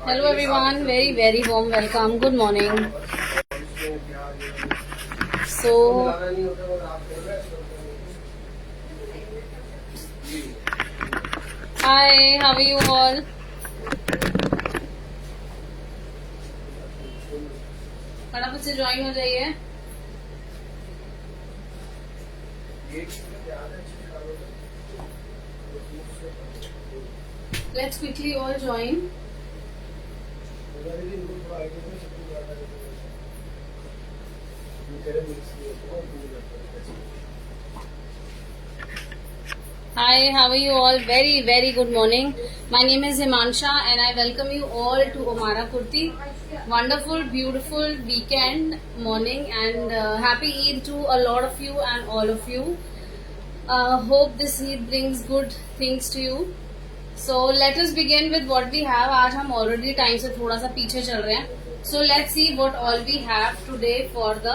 Hello everyone, very warm welcome. Good morning. So, hi, how are you all? फटाफट से join हो जाइए. Let's quickly all join. Hi, how are you all? Very good morning. My name is Himansha and I welcome you all to Omara Kurti. Wonderful, beautiful weekend morning and happy Eid to a lot of you and all of you. Hope this Eid brings good things to you. So let us begin with what we have. आज हम already time से थोड़ा सा पीछे चल रहे हैं. So let's see what all we have today for the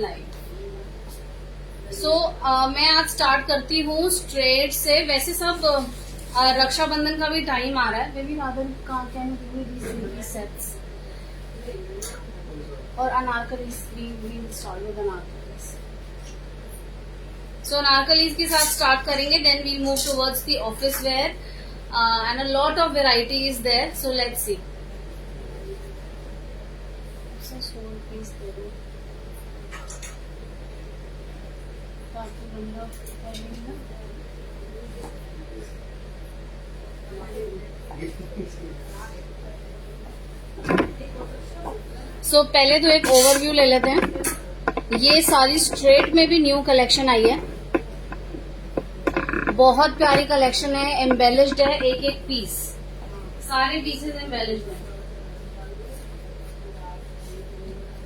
live. So मैं आज स्टार्ट करती हूँ स्ट्रेट से. वैसे सब रक्षाबंधन का भी टाइम आ रहा है. Baby राधन can give me these sets और anarkalis we start with anarkalis. So anarkalis के साथ स्टार्ट करेंगे. Then we'll move towards the office wear and a lot of variety is there. So let's see. So पहले तो एक ओवरव्यू ले लेते हैं. ये सारी स्ट्रेट में भी न्यू कलेक्शन आई है. बहुत प्यारी कलेक्शन है. एम्बेलिश्ड है एक एक पीस. सारे पीसेस एम्बेलिश्ड हैं.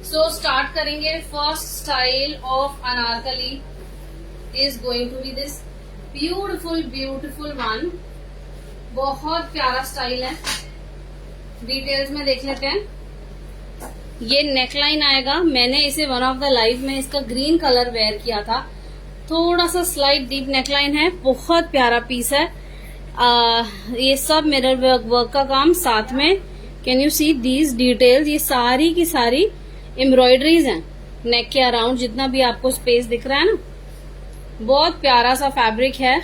सो स्टार्ट करेंगे. First style of anarkali is going to be this beautiful one. बहुत प्यारा स्टाइल है. डिटेल्स में देख लेते हैं. ये नेकलाइन आएगा. मैंने इसे वन ऑफ द लाइव में इसका ग्रीन कलर वेयर किया था. थोड़ा सा स्लाइट डीप नेकलाइन है. बहुत प्यारा पीस है. ये सब मिरर वर्क का काम साथ में. Can you see these details. ये सारी की सारी एम्ब्रॉयडरीज हैं नेक के अराउंड. जितना भी आपको स्पेस दिख रहा है ना, बहुत प्यारा सा फैब्रिक है.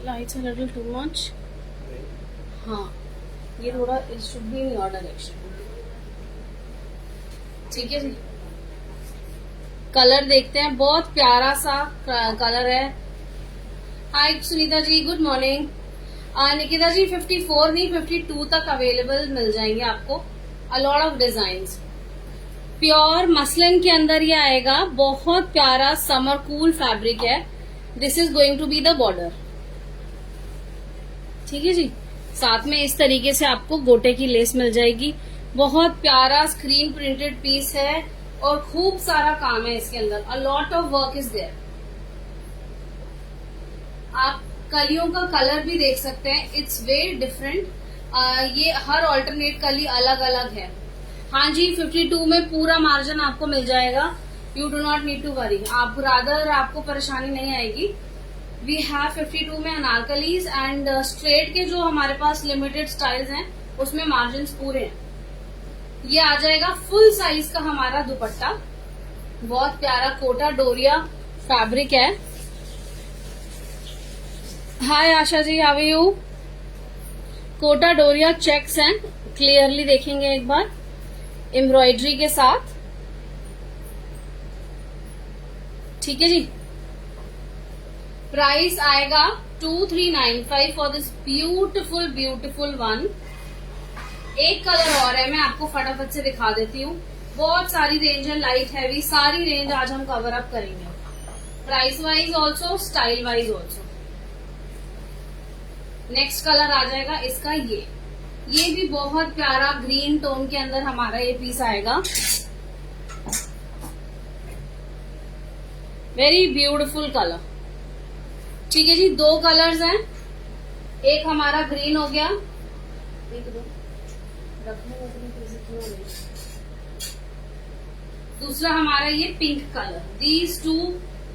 Lights a little too much. हाँ, ये थोड़ा it should be in your direction. ठीक है जी. कलर देखते हैं. बहुत प्यारा सा कलर है. Hi Sunita ji, good morning. Nikita ji 54 नहीं 52 तक अवेलेबल मिल जाएंगे आपको. A lot of designs. Pure muslin के अंदर ये आएगा. बहुत प्यारा समर कूल फैब्रिक है. This is going to be the border. ठीक है जी. साथ में इस तरीके से आपको गोटे की लेस मिल जाएगी. बहुत प्यारा स्क्रीन प्रिंटेड पीस है और खूब सारा काम है इसके अंदर. A lot of work is there. आप कलियों का कलर भी देख सकते हैं. It's very different. ये हर ऑल्टरनेट कली अलग अलग है. हाँ जी, 52 में पूरा मार्जिन आपको मिल जाएगा. You do not need to worry. आप रादर आपको परेशानी नहीं आएगी. वी हैव 52 में अनारकलीज एंड स्ट्रेट के जो हमारे पास लिमिटेड स्टाइल्स हैं उसमें मार्जिन पूरे हैं. ये आ जाएगा फुल साइज का हमारा दुपट्टा. बहुत प्यारा कोटा डोरिया फैब्रिक है. हाय Asha ji, how are you. Kota Doria checks हैं. क्लियरली देखेंगे एक बार. एम्ब्रॉयडरी के साथ. ठीक है जी. प्राइस आएगा 2395 फॉर दिस ब्यूटिफुल वन. एक कलर और है, मैं आपको फटाफट से दिखा देती हूँ. बहुत सारी रेंज है. लाइट हैवी सारी रेंज आज हम कवर अप करेंगे. Price wise also, style wise also. Next colour आ जाएगा इसका. ये भी बहुत प्यारा ग्रीन टोन के अंदर हमारा ये पीस आएगा. Very beautiful colour. ठीक है जी. 2 कलर्स हैं. एक हमारा ग्रीन हो गया. दूसरा हमारा ये pink colour. These 2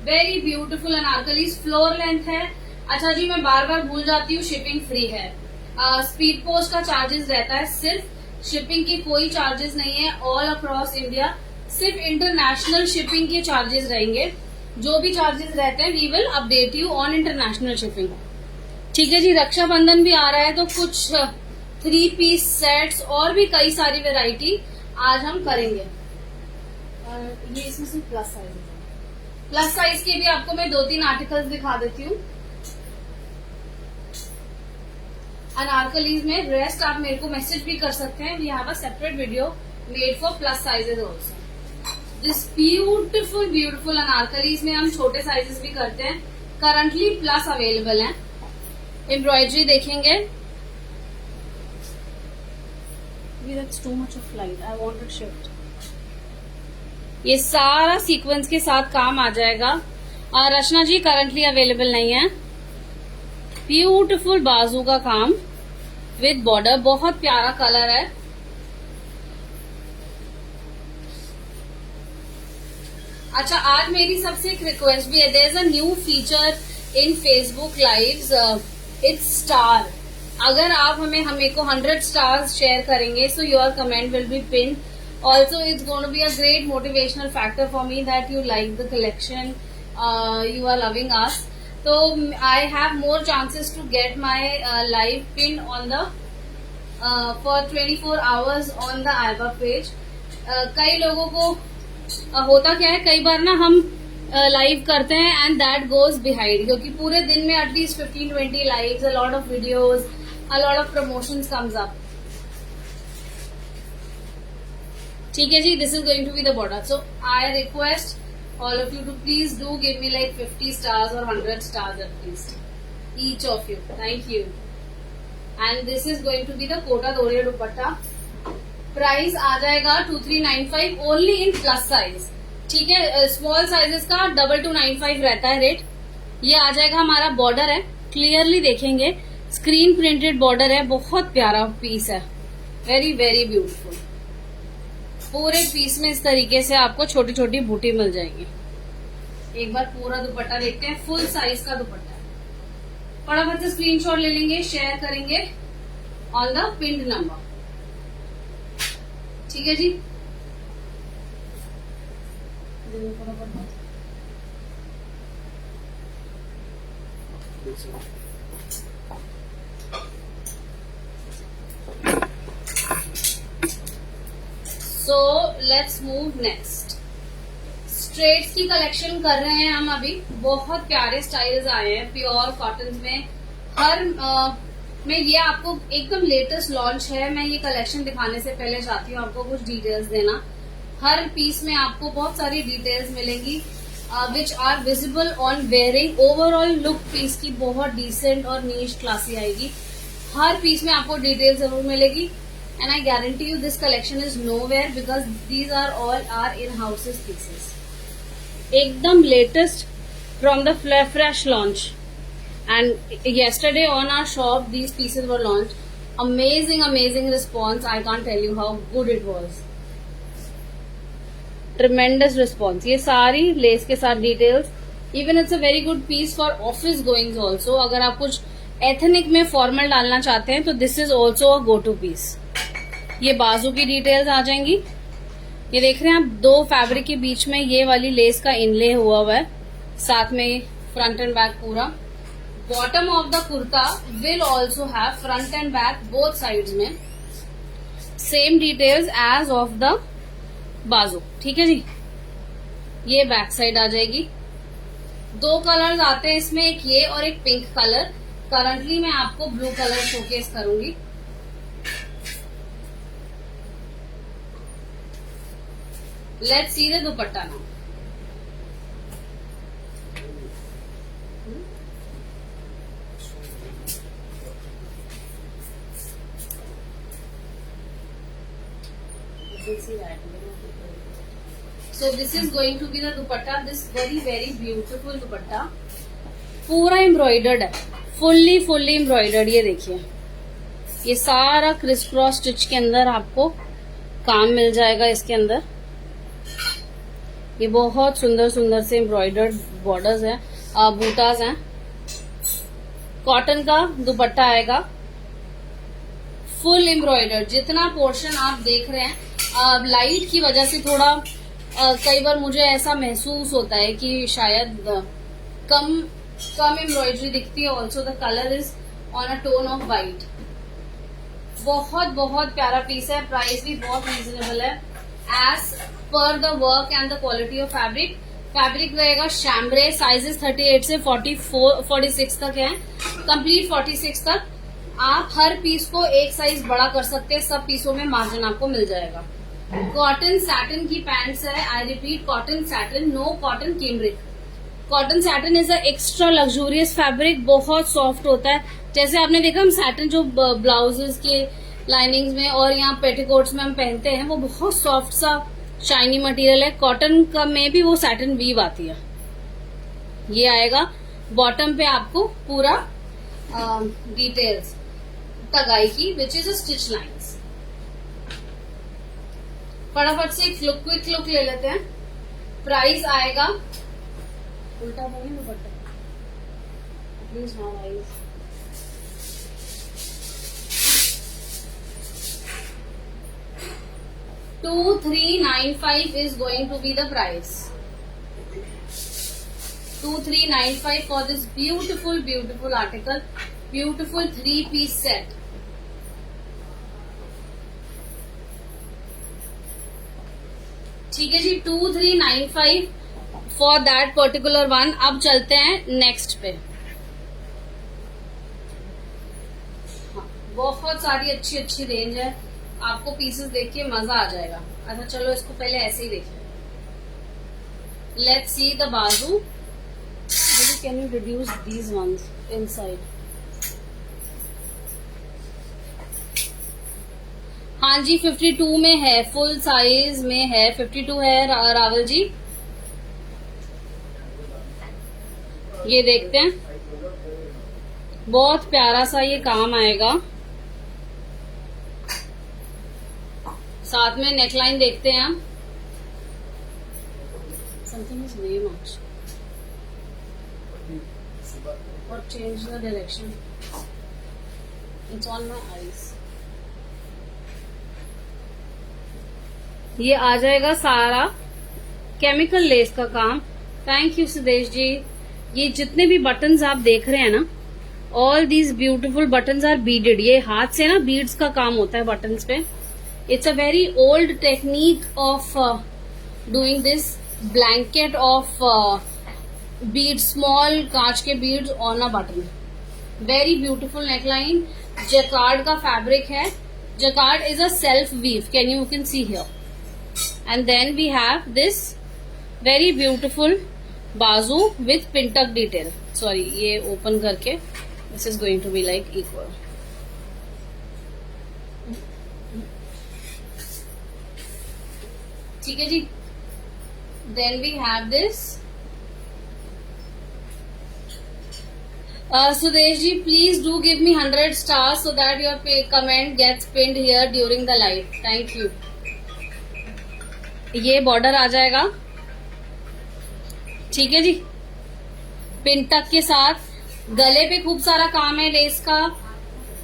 very beautiful anarkalis. Floor length है अच्छा जी, मैं बार बार भूल जाती हूँ, शिपिंग फ्री है। स्पीड पोस्ट का चार्जेस रहता है सिर्फ, शिपिंग की कोई चार्जेस नहीं है ऑल अक्रॉस इंडिया। सिर्फ इंटरनेशनल शिपिंग के चार्जेस रहेंगे। जो भी चार्जेस रहते हैं we will update you on international shipping. ठीक है जी। रक्षाबंधन भी आ रहा है तो कुछ 3 पीस सेट्स और भी कई सारी वेराइटी आज हम करेंगे। ये इसमें सिर्फ प्लस साइज है। प्लस साइज के भी आपको मैं 2-3 आर्टिकल्स दिखा देती हूँ। अनारकलीज में रेस्ट आप मेरे को मैसेज भी कर सकते हैं। We have a separate video made for plus sizes also. This beautiful beautiful anarkalis में हम छोटे साइजेस भी करते हैं। करंटली प्लस अवेलेबल है। एम्ब्रॉयडरी देखेंगे। That's too much of light. I want to shift. ये सारा सीक्वेंस के साथ काम आ जाएगा। और रचना जी करंटली अवेलेबल नहीं है। ब्यूटिफुल बाजू का काम विद बॉर्डर, बहुत प्यारा कलर है। अच्छा, आज मेरी सबसे एक रिक्वेस्ट भी है। There is a new feature in Facebook lives, it's star. अगर आप हमें को 100 स्टार्स शेयर करेंगे so your comment will be pin. Also it's going to be a great motivational factor for me that you like the collection, you are loving us. तो I have more chances to get my live pin on the for 24 hours on the Aiba page. कई लोगों को होता क्या है, कई बार ना हम लाइव करते हैं एंड दैट गोज बिहाइंड, क्योंकि पूरे दिन में at least 15-20 lives, a lot of videos, a lot of promotions comes up. ठीक है जी, this is going to be the border. So I request all of you to please do give me like 50 stars or 100 stars at least, each of you. Thank you. And this is going to be the Kota Doria dupatta. Price आ जाएगा 2395 only in plus size. ठीक है, small sizes का 2295 रहता है rate. ये आ जाएगा, हमारा बॉर्डर है, क्लियरली देखेंगे, स्क्रीन प्रिंटेड बॉर्डर है, बहुत प्यारा पीस है, वेरी वेरी ब्यूटीफुल। पूरे पीस में इस तरीके से आपको छोटी छोटी बूटी मिल जाएगी। एक बार पूरा दुपट्टा देखते हैं, फुल साइज का दुपट्टा है। फटाफट से स्क्रीनशॉट ले लेंगे, शेयर करेंगे ऑन द पिन्ड नंबर। ठीक है जी। So let's move next. Straights की कलेक्शन कर रहे हैं हम अभी। बहुत प्यारे स्टाइल्स आए हैं प्योर कॉटन में। हर में ये आपको एकदम लेटेस्ट लॉन्च है। मैं ये कलेक्शन दिखाने से पहले चाहती हूँ आपको कुछ डिटेल्स देना। हर पीस में आपको बहुत सारी डिटेल्स मिलेंगी which are visible on wearing. Overall look piece की बहुत डिसेंट और नीश क्लासी आएगी। हर पीस में आपको डिटेल जरूर मिलेगी and I guarantee you this collection is nowhere because these are all are in houses pieces. एकदम latest from the fresh launch and yesterday on our shop these pieces were launched. Amazing response. I can't tell you how good it was. Tremendous response. ये सारी less के साथ details. Even it's a very good piece for office goings also. अगर आप कुछ ethnic में formal डालना चाहते हैं तो this is also a go to piece. ये बाजू की डिटेल्स आ जाएंगी। ये देख रहे हैं आप, दो फैब्रिक के बीच में ये वाली लेस का इनले हुआ है, साथ में फ्रंट एंड बैक पूरा। Bottom of the kurta will also have front and back both sides में same details as of the baju. ठीक है जी। ये बैक साइड आ जाएगी। दो कलर्स आते हैं इसमें, एक ये और एक पिंक कलर। करंटली मैं आपको ब्लू कलर शोकेस करूंगी। Let's see the dupatta now. So this is going to be the dupatta. This very beautiful dupatta पूरा एम्ब्रॉयडर्ड है, फुल्ली एम्ब्रॉयडर्ड। ये देखिए, ये सारा क्रिस क्रॉस स्टिच के अंदर आपको काम मिल जाएगा। इसके अंदर ये बहुत सुंदर से एम्ब्रॉयडर्ड बॉर्डर्स हैं, बूटास हैं। कॉटन का दुपट्टा आएगा, फुल एम्ब्रॉयडर्ड। जितना पोर्शन आप देख रहे हैं, लाइट की वजह से थोड़ा कई बार मुझे ऐसा महसूस होता है कि शायद कम एम्ब्रॉयडरी दिखती है। Also the colour is on a tone of white. बहुत बहुत प्यारा पीस है, प्राइस भी बहुत रीजनेबल है as per the work and the quality of fabric. Fabric रहेगा शैम्ब्रे, साइजेस 38 से 46 तक है, कंप्लीट 46 तक। आप हर पीस को एक साइज बड़ा कर सकते हैं, सब पीसों में मार्जिन आपको मिल जाएगा। कॉटन सैटिन की पैंट्स है, I repeat cotton satin, no cotton cambric. Cotton satin is a extra luxurious fabric, बहुत सॉफ्ट होता है। जैसे आपने देखा हम सैटिन जो ब्लाउजेस के लाइनिंग्स में और यहाँ पेटीकोट्स में हम पहनते हैं, वो बहुत सॉफ्ट सा शाइनी मटेरियल है। कॉटन का में भी वो सैटिन वीव आती है। ये आएगा बॉटम पे आपको पूरा डिटेल्स टगाई की, which is a stitch lines. फटाफट से एक क्विक लुक ले लेते हैं। प्राइस आएगा, उल्टा बोली दुपट्टा प्लीज, हाँ price 2395 is going to be the price. 2395 for this beautiful article, beautiful 3-piece set. ठीक है जी, 2395 for that particular one. अब चलते हैं नेक्स्ट पे। हाँ, बहुत सारी अच्छी रेंज है, आपको पीसेस देख के मजा आ जाएगा। अच्छा चलो इसको पहले ऐसे ही देखें। लेट्स सी द बाजू। Can you reduce these once inside? हाँ जी 52 में है, फुल साइज में है, 52 है रावल जी। ये देखते हैं, बहुत प्यारा सा ये काम आएगा। साथ में नेकलाइन देखते हैं हम। समथिंग इज वेरी मच और change the direction, it's on my eyes. ये आ जाएगा सारा केमिकल लेस का काम। Thank you Sudesh ji. ये जितने भी बटन्स आप देख रहे हैं ना, all these beautiful buttons are beaded. ये हाथ से ना बीड्स का काम होता है बटन्स पे। It's a very old technique of doing this blanket of beads, small कांच के beads on a button. Very beautiful neckline. Jacquard का fabric है. Jacquard is a self weave. You can see here. And then we have this very beautiful bazu with pintuck detail. Sorry, ये open करके this is going to be like equal. ठीक है जी। Then we have this. Sudesh ji please do give me 100 stars so that your comment gets pinned here during the live. Thank you. ये border आ जाएगा, ठीक है जी, पिनटक के साथ। गले पे खूब सारा काम है लेस का,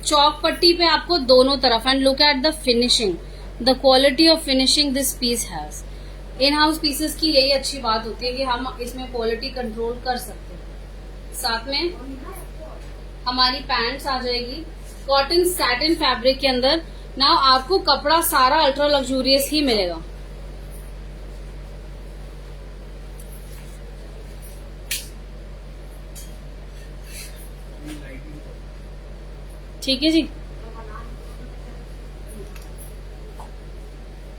चौक पट्टी पे आपको दोनों तरफ। And look at the finishing, the quality of finishing this piece has. In house pieces की यही अच्छी बात होती है कि हम इसमें क्वालिटी कंट्रोल कर सकते हैं। साथ में हमारी पैंट्स आ जाएगी कॉटन सैटिन फैब्रिक के अंदर। ना आपको कपड़ा सारा अल्ट्रा लग्जूरियस ही मिलेगा। ठीक है जी।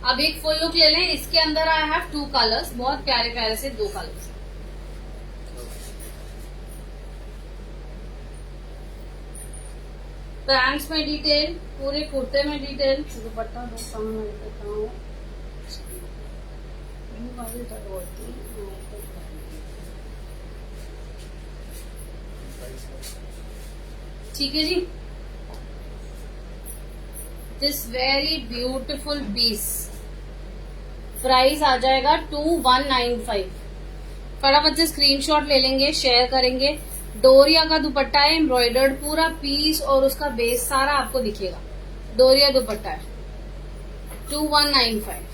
अब एक फुल लुक ले लें। इसके अंदर आई हैव 2 कलर्स, बहुत प्यारे प्यारे से 2 कलर्स। पैंट्स में डिटेल, पूरे कुर्ते में डिटेल, दुपट्टा ठीक है जी। This very beautiful piece price आ जाएगा 2195। फटाफट से स्क्रीनशॉट ले लेंगे, शेयर करेंगे। डोरिया का दुपट्टा है, एम्ब्रॉयडर्ड पूरा पीस और उसका बेस सारा आपको दिखेगा। डोरिया दुपट्टा है 2195।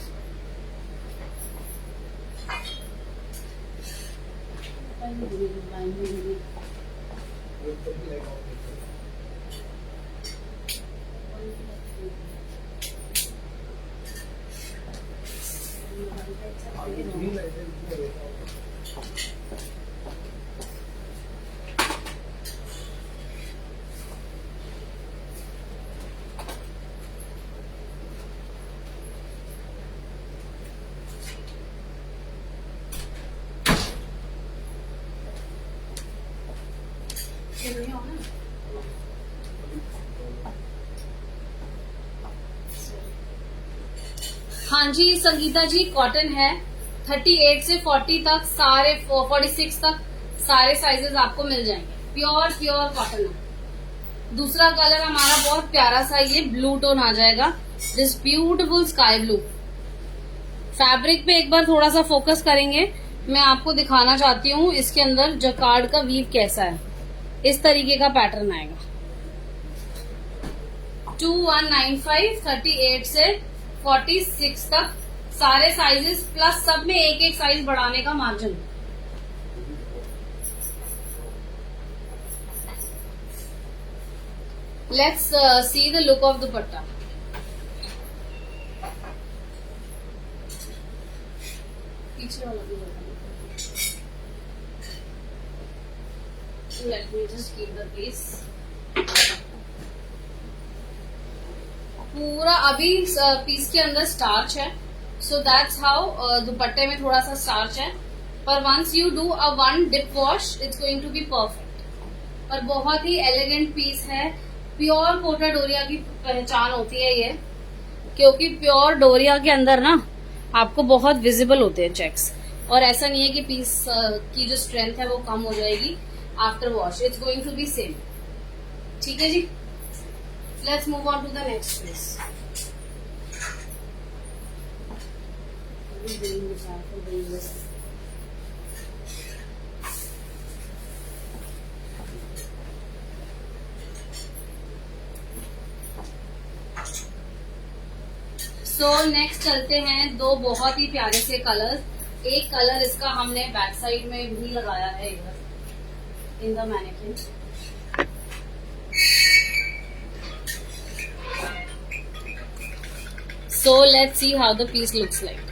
हाँ जी संगीता जी, कॉटन है 38 से 40 तक, सारे 46 तक सारे साइजेस आपको मिल जाएंगे। प्योर कॉटन है। दूसरा कलर हमारा बहुत प्यारा सा, ये ब्लू टोन आ जाएगा, this beautiful sky blue. Fabric पे एक बार थोड़ा सा फोकस करेंगे, मैं आपको दिखाना चाहती हूँ इसके अंदर जकार्ड का वीव कैसा है। इस तरीके का पैटर्न आएगा। 2195, 38 से 46 तक सारे साइजेस, प्लस सब में एक एक साइज बढ़ाने का margin. Let's see the look of dupatta. पीछे वाला भी let me just keep the piece. पूरा अभी पीस के अंदर स्टार्च है, सो दैट्स हाउ दुपट्टे में थोड़ा सा स्टार्च है, पर once you do a one dip wash it's going to be perfect. और बहुत ही एलिगेंट पीस है। प्योर कोटा डोरिया की पहचान होती है ये, क्योंकि प्योर डोरिया के अंदर ना आपको बहुत विजिबल होते हैं चेक्स, और ऐसा नहीं है कि पीस की जो स्ट्रेंथ है वो कम हो जाएगी after wash, it's going to be same. ठीक है जी, let's move on to the next piece. So next चलते हैं दो बहुत ही प्यारे से कलर। एक कलर इसका हमने बैक साइड में भी लगाया है इधर in the mannequin. So let's see how the piece looks like.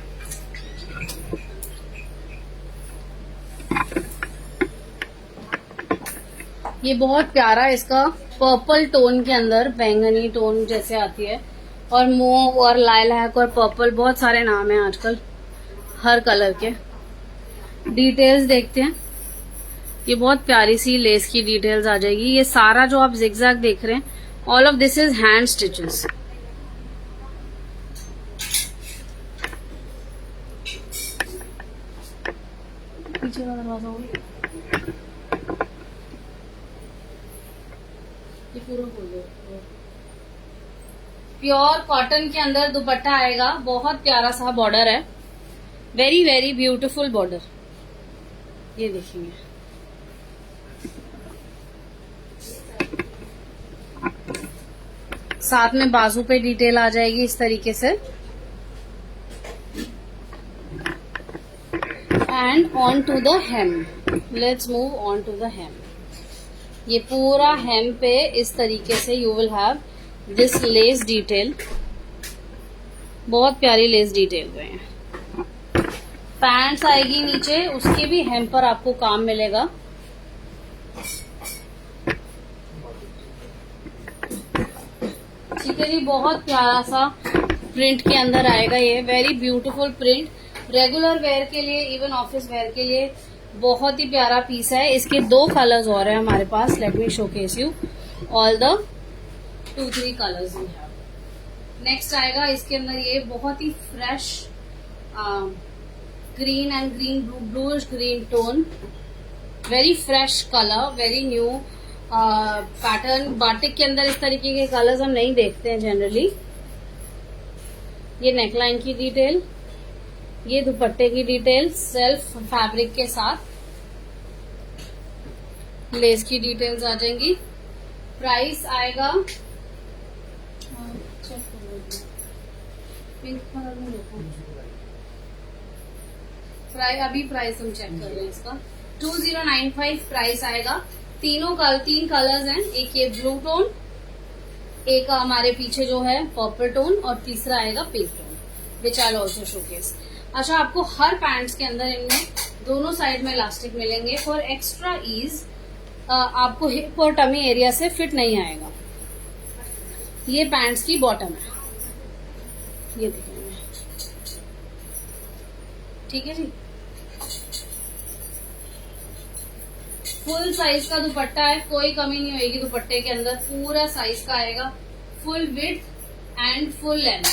ये बहुत प्यारा, इसका पर्पल टोन के अंदर बैंगनी टोन जैसे आती है, और मोव और लाइलैक और पर्पल, बहुत सारे नाम हैं आजकल हर कलर के। डिटेल्स देखते हैं। ये बहुत प्यारी सी लेस की डिटेल्स आ जाएगी। ये सारा जो आप जिगजैग देख रहे हैं, all of this is hand stitches. पीछे का दरवाजा होगा, ये पूरा खोल दो। प्योर कॉटन के अंदर दुपट्टा आएगा, बहुत प्यारा सा बॉर्डर है, वेरी वेरी ब्यूटीफुल बॉर्डर। ये देखेंगे, साथ में बाजू पे डिटेल आ जाएगी इस तरीके से। And on to the hem, let's move on to the hem. ये पूरा हेम पे इस तरीके से you will have this lace detail, बहुत प्यारी लेस डिटेल गए हैं। पैंट्स आएगी नीचे, उसके भी हेम पर आपको काम मिलेगा। ठीक है जी, बहुत प्यारा सा प्रिंट के अंदर आएगा ये, very beautiful print. Regular wear के लिए, इवन ऑफिस वेयर के लिए बहुत ही प्यारा पीस है। इसके दो कलर्स और हैं हमारे पास, let me showcase you all the 2-3 colours we have. Next आएगा इसके अंदर ये बहुत ही fresh green and green bluish green tone, very fresh colour, very new pattern. Batik के अंदर इस तरीके के कलर्स हम नहीं देखते हैं जनरली। ये नेकलाइन की डिटेल, ये दुपट्टे की डिटेल सेल्फ फैब्रिक के साथ। लेस की डिटेल्स आ जाएंगी। प्राइस आएगा, पिंक कलर में देखो, अभी प्राइस हम चेक कर रहे हैं इसका। 2095 प्राइस आएगा। तीन कलर्स हैं, एक ये ब्लू टोन, एक हमारे पीछे जो है पर्पल टोन, और तीसरा आएगा pink tone, which I also showcase. अच्छा, आपको हर पैंट्स के अंदर इनमें दोनों साइड में इलास्टिक मिलेंगे फॉर एक्स्ट्रा ईज। आपको हिप और टमी एरिया से फिट नहीं आएगा। ये पैंट्स की बॉटम है, ये देखेंगे, ठीक है जी। फुल साइज का दुपट्टा है, कोई कमी नहीं होगी दुपट्टे के अंदर, पूरा साइज का आएगा, full width and full length.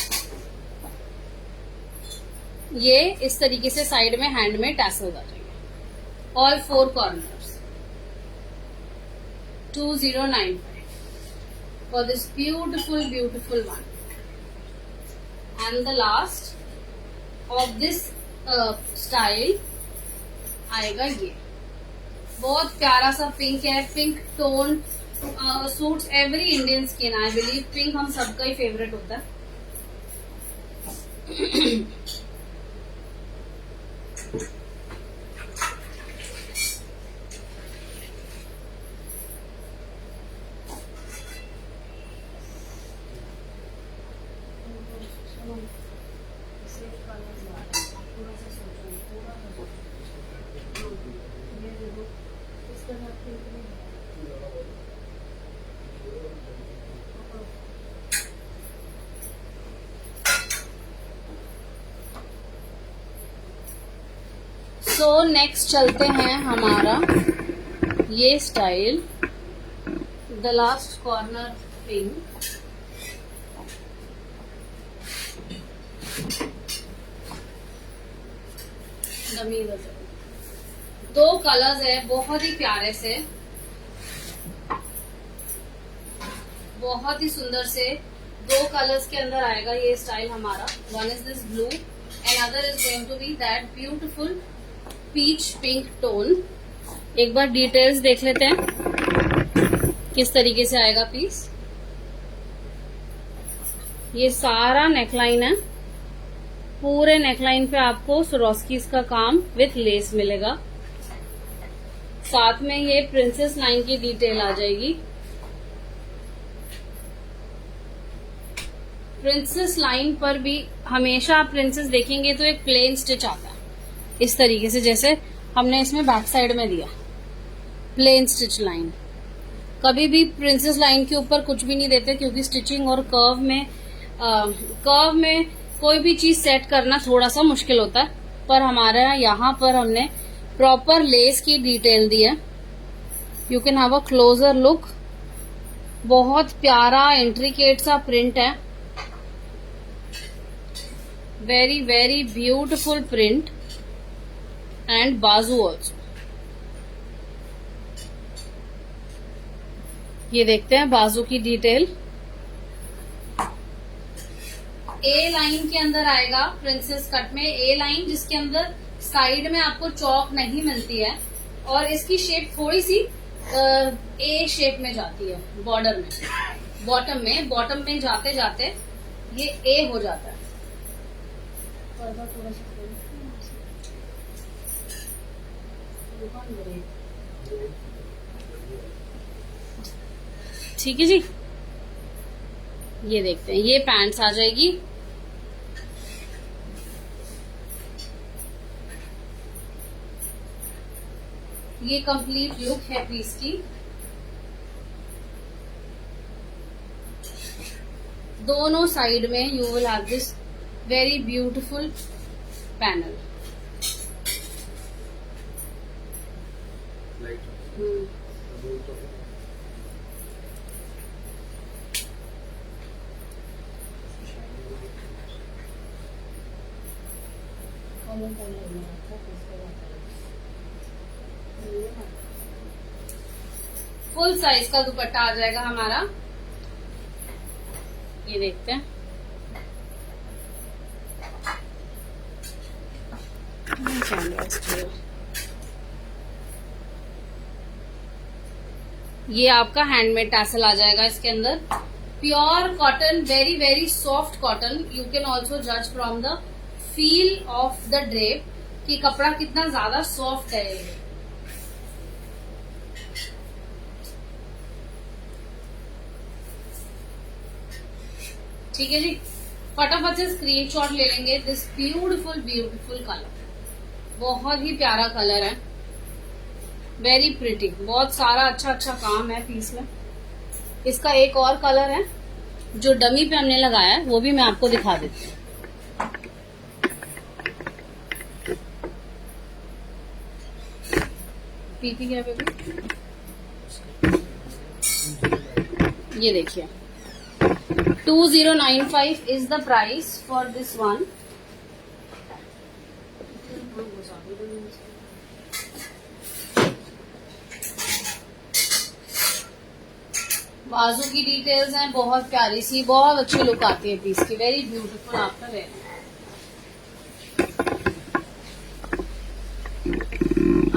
ये इस तरीके से साइड में हैंड में टैसल्स आ जाएंगे, all 4 corners. 2095 for this beautiful one. And the last of this style आएगा ये, बहुत प्यारा सा पिंक है, pink tone suits every Indian skin. I believe pink हम सबका ही फेवरेट होता है। सो नेक्स्ट चलते हैं हमारा ये style, the last corner pink. दो कलर्स है, बहुत ही प्यारे से, बहुत ही सुंदर से दो कलर्स के अंदर आएगा ये स्टाइल हमारा। One is this blue and other is going to be that beautiful peach pink tone. एक बार डिटेल्स देख लेते हैं किस तरीके से आएगा पीस। ये सारा नेकलाइन है, पूरे नेकलाइन पे आपको स्वरोस्कीज का काम विथ लेस मिलेगा। साथ में ये प्रिंसेस लाइन की डिटेल आ जाएगी। प्रिंसेस लाइन पर भी हमेशा आप प्रिंसेस देखेंगे तो एक प्लेन स्टिच आता है इस तरीके से, जैसे हमने इसमें बैक साइड में दिया प्लेन स्टिच लाइन। कभी भी प्रिंसेस लाइन के ऊपर कुछ भी नहीं देते, क्योंकि स्टिचिंग और कर्व में कोई भी चीज सेट करना थोड़ा सा मुश्किल होता है। पर हमारे यहाँ पर हमने प्रॉपर लेस की डिटेल दी है। You can have a closure look. बहुत प्यारा इंट्रिकेट सा प्रिंट है, very very beautiful print and बाजू ऑल्सो। ये देखते हैं बाजू की डिटेल। ए लाइन के अंदर आएगा प्रिंसेस कट में, ए लाइन जिसके अंदर साइड में आपको चौक नहीं मिलती है और इसकी शेप थोड़ी सी ए शेप में जाती है बॉर्डर में, बॉटम में जाते जाते ये ए हो जाता है। ठीक है जी, ये देखते हैं ये पैंट्स आ जाएगी। ये कंप्लीट लुक है पीस की। दोनों साइड में you will have this very beautiful panel. Full size का दुपट्टा आ जाएगा हमारा। ये देखते हैं, ये आपका हैंडमेड टैसल आ जाएगा इसके अंदर। Pure cotton, very very soft cotton. You can also जज from the feel of the drape कि कपड़ा कितना ज्यादा सॉफ्ट है ये। ठीक है जी, फटाफट से स्क्रीनशॉट ले लेंगे। दिस ब्यूटीफुल ब्यूटीफुल कलर, बहुत ही प्यारा कलर है, वेरी प्रिटी। बहुत सारा अच्छा अच्छा काम है पीस में। इसका एक और कलर है जो डमी पे हमने लगाया है, वो भी मैं आपको दिखा देती हूँ। पीपी क्या बेबी, ये देखिए 2095 is the price for this one. बाजू की डिटेल्स हैं बहुत प्यारी सी, बहुत अच्छी लुक आती है पीस की, वेरी ब्यूटीफुल आफ्टर वेयर।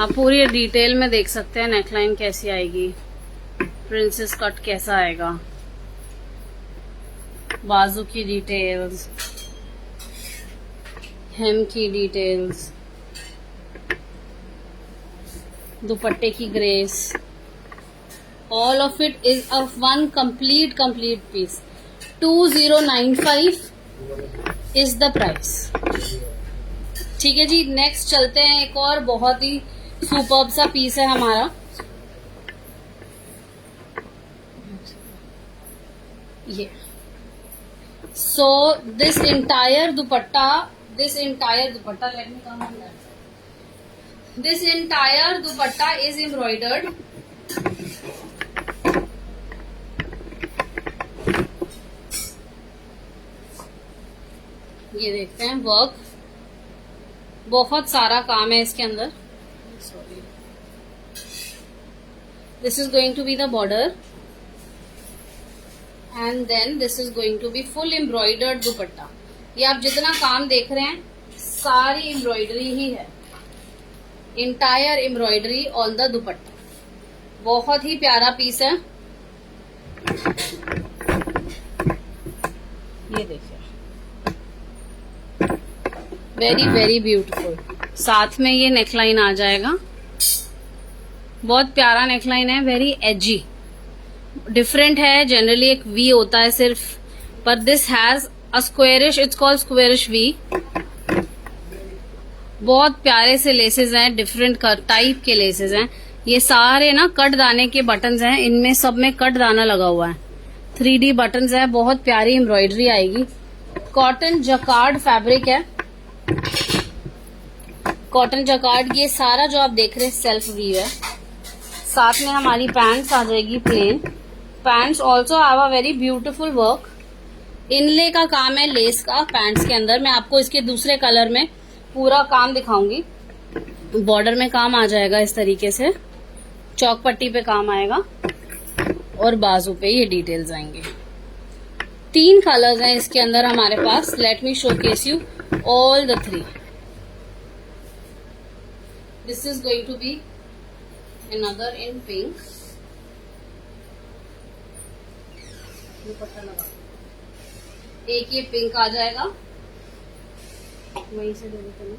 आप पूरी डिटेल में देख सकते हैं नेकलाइन कैसी आएगी, प्रिंसेस कट कैसा आएगा, बाजू की डिटेल्स, हेम की डिटेल्स, दुपट्टे की grace, all of it is a one complete piece. 2095 is the price. ठीक है जी, नेक्स्ट चलते हैं। एक और बहुत ही सुपर्ब सा पीस है हमारा, ये। So this entire dupatta, let me come on that. This entire dupatta is embroidered. ये देखते हैं वर्क, बहुत सारा काम है इसके अंदर। This is going to be the border. And then this is going to be full embroidered dupatta. ये आप जितना काम देख रहे हैं सारी एम्ब्रॉयडरी ही है, इंटायर एम्ब्रॉयडरी ऑन द दुपट्टा। बहुत ही प्यारा पीस है, ये देखिए, वेरी वेरी ब्यूटीफुल। साथ में ये नेकलाइन आ जाएगा, बहुत प्यारा नेकलाइन है, वेरी एजी, डिफरेंट है। जनरली एक वी होता है सिर्फ, पर this has a squarish, it's called squarish V. बहुत प्यारे से लेसेस हैं, डिफरेंट टाइप के लेसेस हैं। ये सारे ना कट दाने के बटन्स हैं, इनमें सब में कट दाना लगा हुआ है, 3D बटन्स है, बहुत प्यारी एम्ब्रॉयडरी आएगी। कॉटन जकार्ड फैब्रिक है, कॉटन जकार्ड। ये सारा जो आप देख रहे हैं सेल्फ वीव है। साथ में हमारी पैंट्स आ जाएगी plain. Pants also have a very beautiful work, inlay का काम है लेस का पैंट्स के अंदर। मैं आपको इसके दूसरे कलर में पूरा काम दिखाऊंगी। बॉर्डर में काम आ जाएगा इस तरीके से, चौक पट्टी पे काम आएगा और बाजू पे ये डिटेल्स आएंगे। 3 कलर्स हैं इसके अंदर हमारे पास। Let me showcase you all the 3। This is going to be another in pink। Dupatta लगा, एक ये पिंक आ जाएगा, वहीं से दे देते हैं।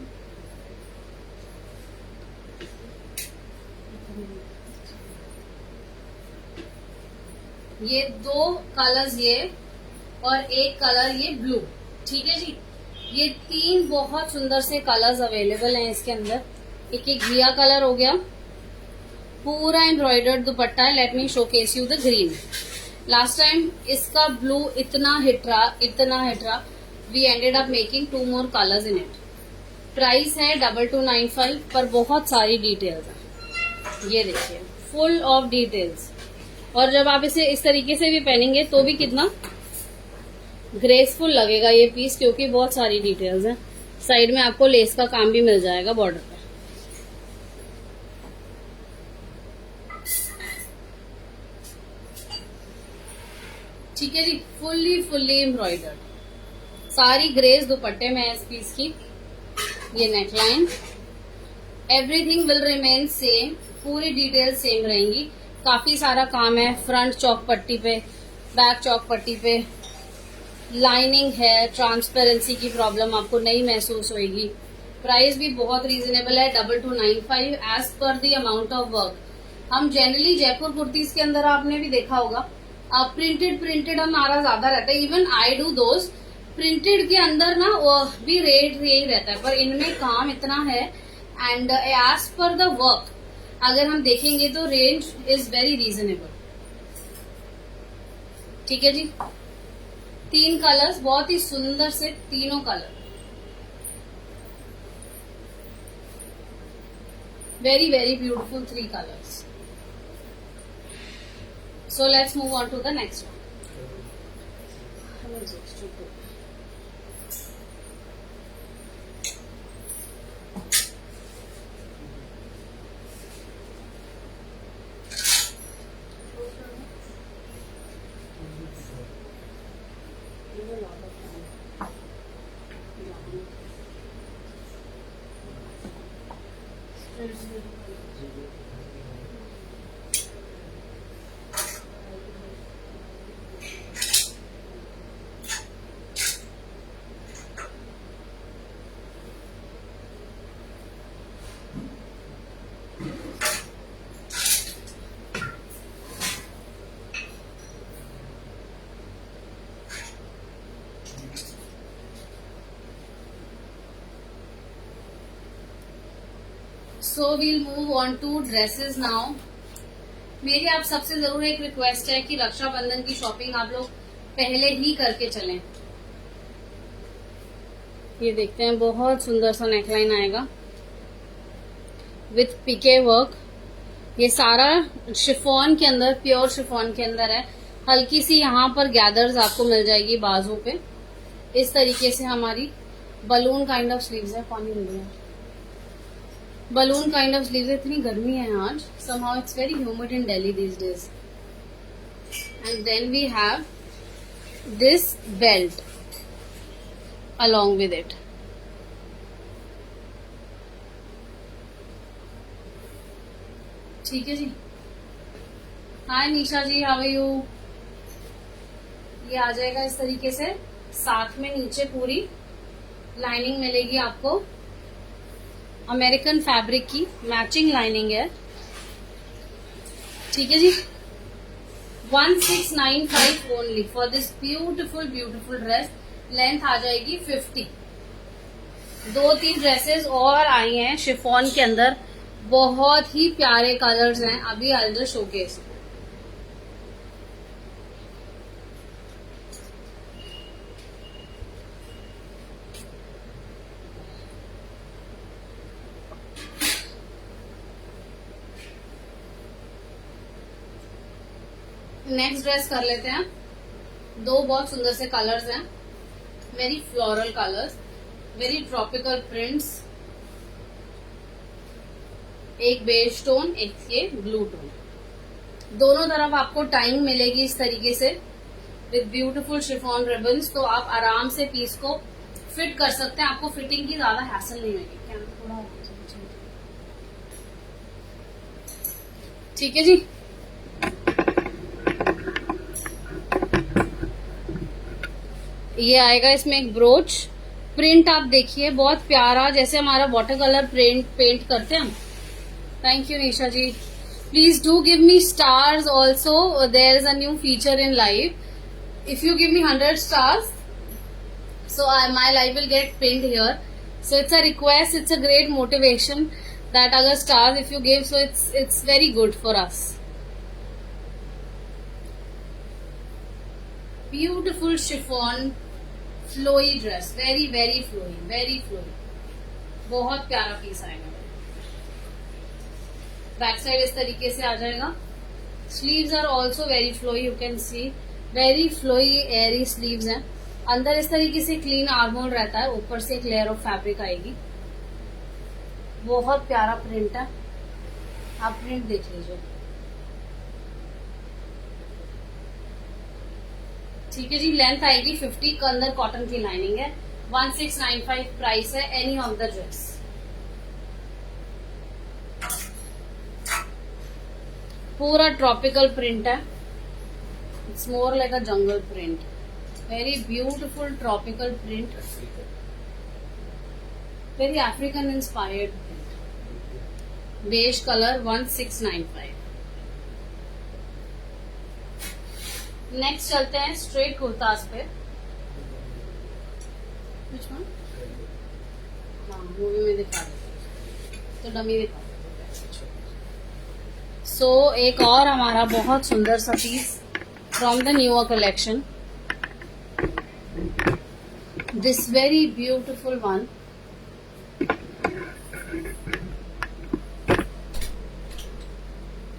ये 2 कलर्स ये और एक कलर ये ब्लू। ठीक है जी, ये 3 बहुत सुंदर से कलर्स अवेलेबल हैं इसके अंदर। एक घिया कलर हो गया, पूरा एम्ब्रॉयडर्ड दुपट्टा है। Let me showcase you the green. Last time इसका ब्लू इतना हिट रहा, we ended up making 2 more colours in it. Price है 2295, पर बहुत सारी डिटेल्स है। ये देखिए फुल ऑफ डिटेल्स, और जब आप इसे इस तरीके से भी पहनेंगे तो भी कितना ग्रेसफुल लगेगा ये पीस, क्योंकि बहुत सारी डिटेल्स है। साइड में आपको लेस का काम भी मिल जाएगा बॉर्डर पे। ठीक है जी, फुल्ली एम्ब्रॉयडर्ड, सारी ग्रेस दुपट्टे में है इस पीस की। ये neckline, everything will remain same, पूरी डिटेल सेम रहेंगी। काफी सारा काम है, फ्रंट चौक पट्टी पे, बैक चौक पट्टी पे, लाइनिंग है, ट्रांसपेरेंसी की प्रॉब्लम आपको नहीं महसूस होगी। प्राइस भी बहुत रीजनेबल है, 2295 as per the amount of work. हम जनरली जयपुर कुर्तीज के अंदर आपने भी देखा होगा प्रिंटेड हमारा ज्यादा रहता है, even I do those. Printed के अंदर ना भी रेट यही रहता है, पर इनमें काम इतना है and as per the work अगर हम देखेंगे तो रेंज इज वेरी रीजनेबल। ठीक है जी, 3 कलर्स, बहुत ही सुंदर से तीनों colour, very very beautiful 3 colours. So let's move on to the next one. So we'll move on to dresses now. मेरी आप सबसे जरूर एक रिक्वेस्ट है कि रक्षाबंधन की शॉपिंग आप लोग पहले ही करके चलें। ये देखते हैं, बहुत सुंदर सा नेकलाइन आएगा विथ पिके वर्क। ये सारा शिफॉन के अंदर, प्योर शिफॉन के अंदर है। हल्की सी यहाँ पर गैदर्स आपको मिल जाएगी बाजू पे। इस तरीके से हमारी बलून काइंड ऑफ स्लीव्स है। पानी मिल गया, बलून काइंड ऑफ स्लीव्स। इतनी गर्मी है आज, somehow it's very humid in Delhi these days. And then we have this belt along with it. ठीक है जी। हाय निशा जी, हाउ आर यू। ये आ जाएगा इस तरीके से, साथ में नीचे पूरी लाइनिंग मिलेगी आपको, अमेरिकन फैब्रिक की मैचिंग लाइनिंग है। ठीक है जी, 1695 only for this beautiful beautiful dress. Length आ जाएगी 50। 2-3 ड्रेसेस और आई हैं शिफॉन के अंदर, बहुत ही प्यारे कलर्स हैं। अभी I just showcase. Next dress कर लेते हैं। 2 बहुत सुंदर से कलर्स हैं, very floral colours, very tropical prints. एक बेज टोन, एक ये ब्लू टोन। दोनों तरफ आपको टाइम मिलेगी इस तरीके से विद ब्यूटीफुल शिफॉन रिबन्स। तो आप आराम से पीस को फिट कर सकते हैं, आपको फिटिंग की ज्यादा हैसल नहीं होगी। थोड़ा ठीक है जी। ये आएगा इसमें एक ब्रोच। प्रिंट आप देखिए, बहुत प्यारा, जैसे हमारा वाटर कलर पेंट करते हैं हम। Thank you Nisha ji. Please do give me stars also, there is a new feature in live. If you give me 100 stars, so my life will get pinned here. So it's a request, it's a great motivation that agar stars if you give, so it's very good for us. Beautiful chiffon flowy dress, very very flowy, very flowy. बहुत प्यारा piece आएगा। Back side इस तरीके से आ जाएगा। Sleeves are also very flowy, you can see very flowy airy sleeves हैं। अंदर इस तरीके से क्लीन आर्मोल रहता है, ऊपर से एक लेयर ऑफ फैब्रिक आएगी। बहुत प्यारा प्रिंट है, आप प्रिंट देख लीजिए। ठीक है जी, लेंथ आएगी 50, के अंदर कॉटन की लाइनिंग है। 1695 प्राइस है एनी ऑफ द ड्रेस। पूरा ट्रॉपिकल प्रिंट है. It's more like a jungle print. Very beautiful tropical print. Very African inspired print. Beige colour 1695. Next चलते हैं स्ट्रेट कुर्तास पे. हाँ, मूवी में दिखा देते तो डमी दिखा. सो एक और हमारा बहुत सुंदर सा piece from the newer collection. This very beautiful one.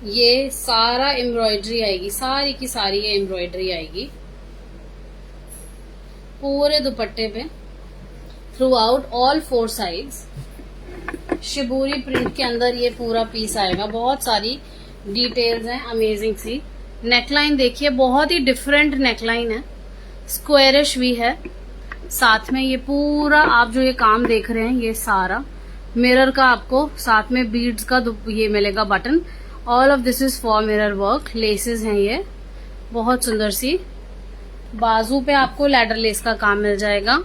ये सारा एम्ब्रॉयडरी आएगी, सारी की सारी ये एम्ब्रॉयडरी आएगी पूरे दुपट्टे पे throughout all 4 sides. Shibori print के अंदर ये पूरा पीस आएगा. बहुत सारी डिटेल्स हैं अमेजिंग सी. नेकलाइन देखिए, बहुत ही डिफरेंट नेकलाइन है. स्क्वायरिश भी है. साथ में ये पूरा आप जो ये काम देख रहे हैं ये सारा मिरर का आपको साथ में बीड्स का ये मिलेगा button. All of this is for mirror work. Laces हैं ये बहुत सुंदर सी. बाजू पे आपको लैडर लेस का काम मिल जाएगा.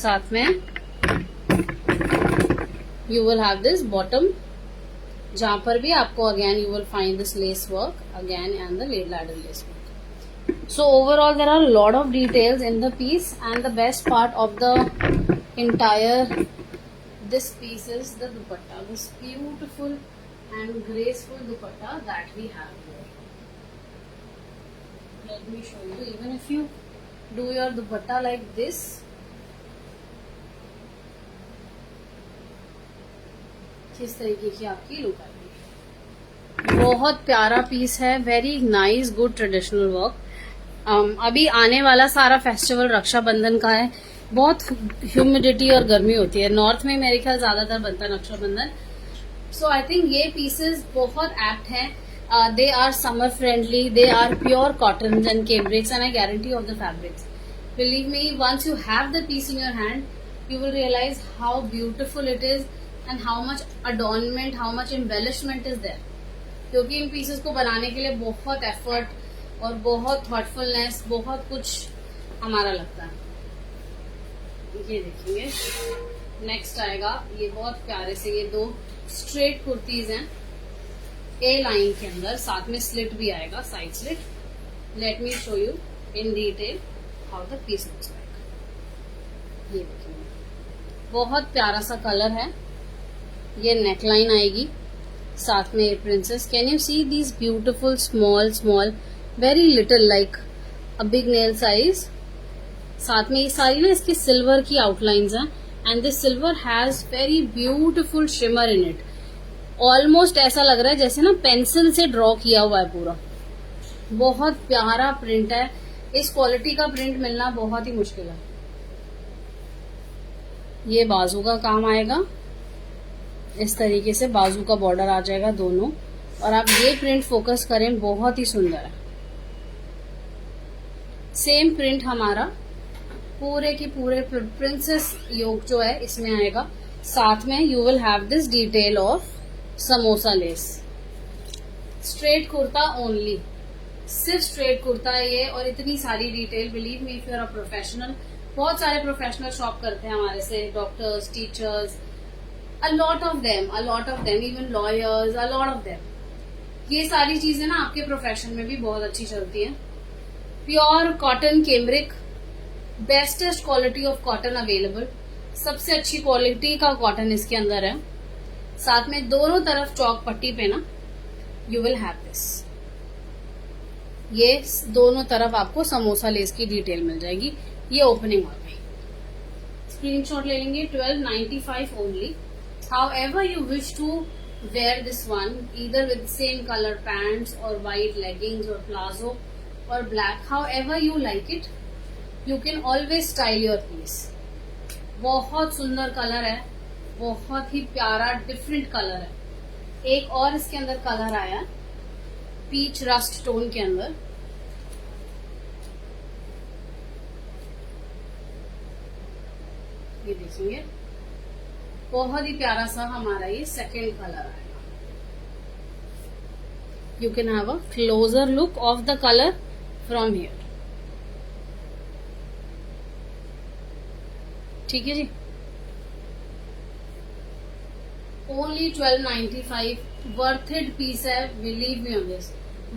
साथ में you will have this bottom जहां पर भी आपको again you will find this lace work again and the ladder lace work. So overall there are a lot of details in the piece, and the best part of the entire this piece is the dupatta. This beautiful and graceful dupatta that we have here. Let me show you. Even if you do your dupatta like this, किस तरीके की आपकी look आएगी. बहुत प्यारा piece है. Very nice good traditional work. अभी आने वाला सारा फेस्टिवल रक्षाबंधन का है. बहुत ह्यूमिडिटी और गर्मी होती है. नॉर्थ में मेरे ख्याल ज्यादातर बनता है रक्षाबंधन. सो आई थिंक ये पीसेस बहुत एप्ट हैं. They are summer friendly. They are pure cotton and cambrics and I guarantee of the fabrics. Believe me, once you have the piece in your hand you will realize how beautiful it is and how much adornment, how much embellishment is there. क्योंकि इन pieces को बनाने के लिए बहुत effort और बहुत thoughtfulness, बहुत कुछ हमारा लगता है. ये देखेंगे. नेक्स्ट आएगा ये बहुत प्यारे से ये 2 स्ट्रेट कुर्तीज हैं ए लाइन के अंदर. साथ में स्लिट भी आएगा, side slit. Let me show you in detail how the piece looks like. ये देखेंगे, बहुत प्यारा सा कलर है. ये नेकलाइन आएगी, साथ में ये princess. Can you see these beautiful small very little like a big nail size. साथ में ये सारी ना इसकी सिल्वर की आउटलाइंस हैं and this silver has very beautiful shimmer in it. Almost ऐसा लग रहा है जैसे ना पेंसिल से ड्रॉ किया हुआ है पूरा. बहुत प्यारा प्रिंट है. इस क्वालिटी का प्रिंट मिलना बहुत ही मुश्किल है. ये बाजू का काम आएगा, इस तरीके से बाजू का बॉर्डर आ जाएगा दोनों. और आप ये प्रिंट फोकस करें, बहुत ही सुंदर है. सेम प्रिंट हमारा पूरे की पूरे प्रिंसेस योक जो है इसमें आएगा. साथ में you will have this detail of samosa lace. Straight kurta only, सिर्फ स्ट्रेट कुर्ता है ये. और इतनी सारी detail, believe me if you are a professional. बहुत सारे प्रोफेशनल शॉप करते हैं हमारे से, doctors, teachers, a lot of them, even lawyers, a lot of them. ये सारी चीजें ना आपके प्रोफेशन में भी बहुत अच्छी चलती हैं. Pure cotton cambric, bestest quality of cotton available. सबसे अच्छी क्वालिटी का कॉटन इसके अंदर है. साथ में दोनों तरफ चौक पट्टी पे ना यू विल हैव दिस. ये दोनों तरफ आपको समोसा लेस की डिटेल मिल जाएगी. ये ओपनिंग आ गई. स्क्रीनशॉट ले लेंगे. 1295 only. However you wish to wear this one, either with same color pants or white leggings or palazzo or black, however you like it, you can always style your piece. बहुत सुंदर colour है, बहुत ही प्यारा different colour है. एक और इसके अंदर कलर आया पीच रस्ट टोन के अंदर. ये देखेंगे, बहुत ही प्यारा सा हमारा ये सेकेंड कलर आएगा. You can have a closer look of the color from here. ठीक है जी. Only 1295. वर्थ इट पीस है. Believe me on this.